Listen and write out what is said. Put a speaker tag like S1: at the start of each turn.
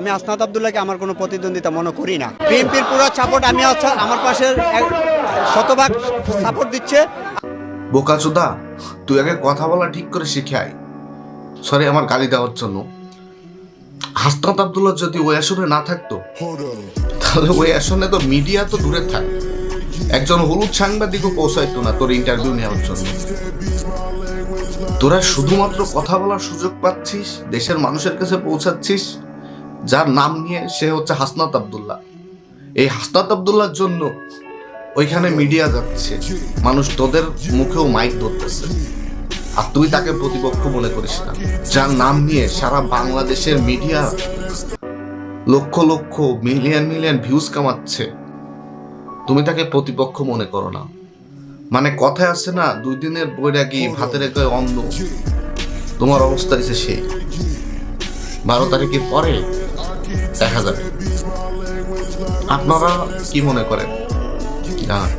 S1: আমি হাসনাত আব্দুল্লাহকে আমার কোনো প্রতিদ্বন্দ্বিতা মনে করি না। বিএনপির পুরো সাপোর্ট আমি আমার পাশে শতভাগ সাপোর্ট দিচ্ছে।
S2: বোকাচোদা, তুই আগে কথা বলা ঠিক করে শিখে আয়। সরি আমার গালি দেওয়ার জন্য। হাসনাত আব্দুল্লাহ যদি ওই আসনে না থাকতো তাহলে ওই আসনে তো মিডিয়া তো দূরে থাক, একজন হলুদ সাংবাদিকও পৌঁছাইতো না তোর ইন্টারভিউ নেওয়ার জন্য। তোরা শুধুমাত্র কথা বলার সুযোগ পাচ্ছিস, দেশের মানুষের কাছে পৌঁছাচ্ছিস যার নাম নিয়ে, সে হচ্ছে হাসনাত আব্দুল্লাহ। এই হাসনাত আব্দুল্লাহর জন্য ওইখানে মিডিয়া যাচ্ছে, মানুষ তোদের মুখেও মাইক ধরতেছে, আর তুই তাকে প্রতিপক্ষ মনে করিস না। যার নাম নিয়ে সারা বাংলাদেশের media lakh lakh million million views কামাচ্ছে, তুমি তাকে প্রতিপক্ষ মনে করো না। মানে কথায় আছে না, 2 দিনের বৈরাগী ভাতের একে অন্ধ, তোমার অবস্থা হচ্ছে সেই। 12 তারিখের পরে দেখা যাবে। আপনারা কি মনে করেন জানান।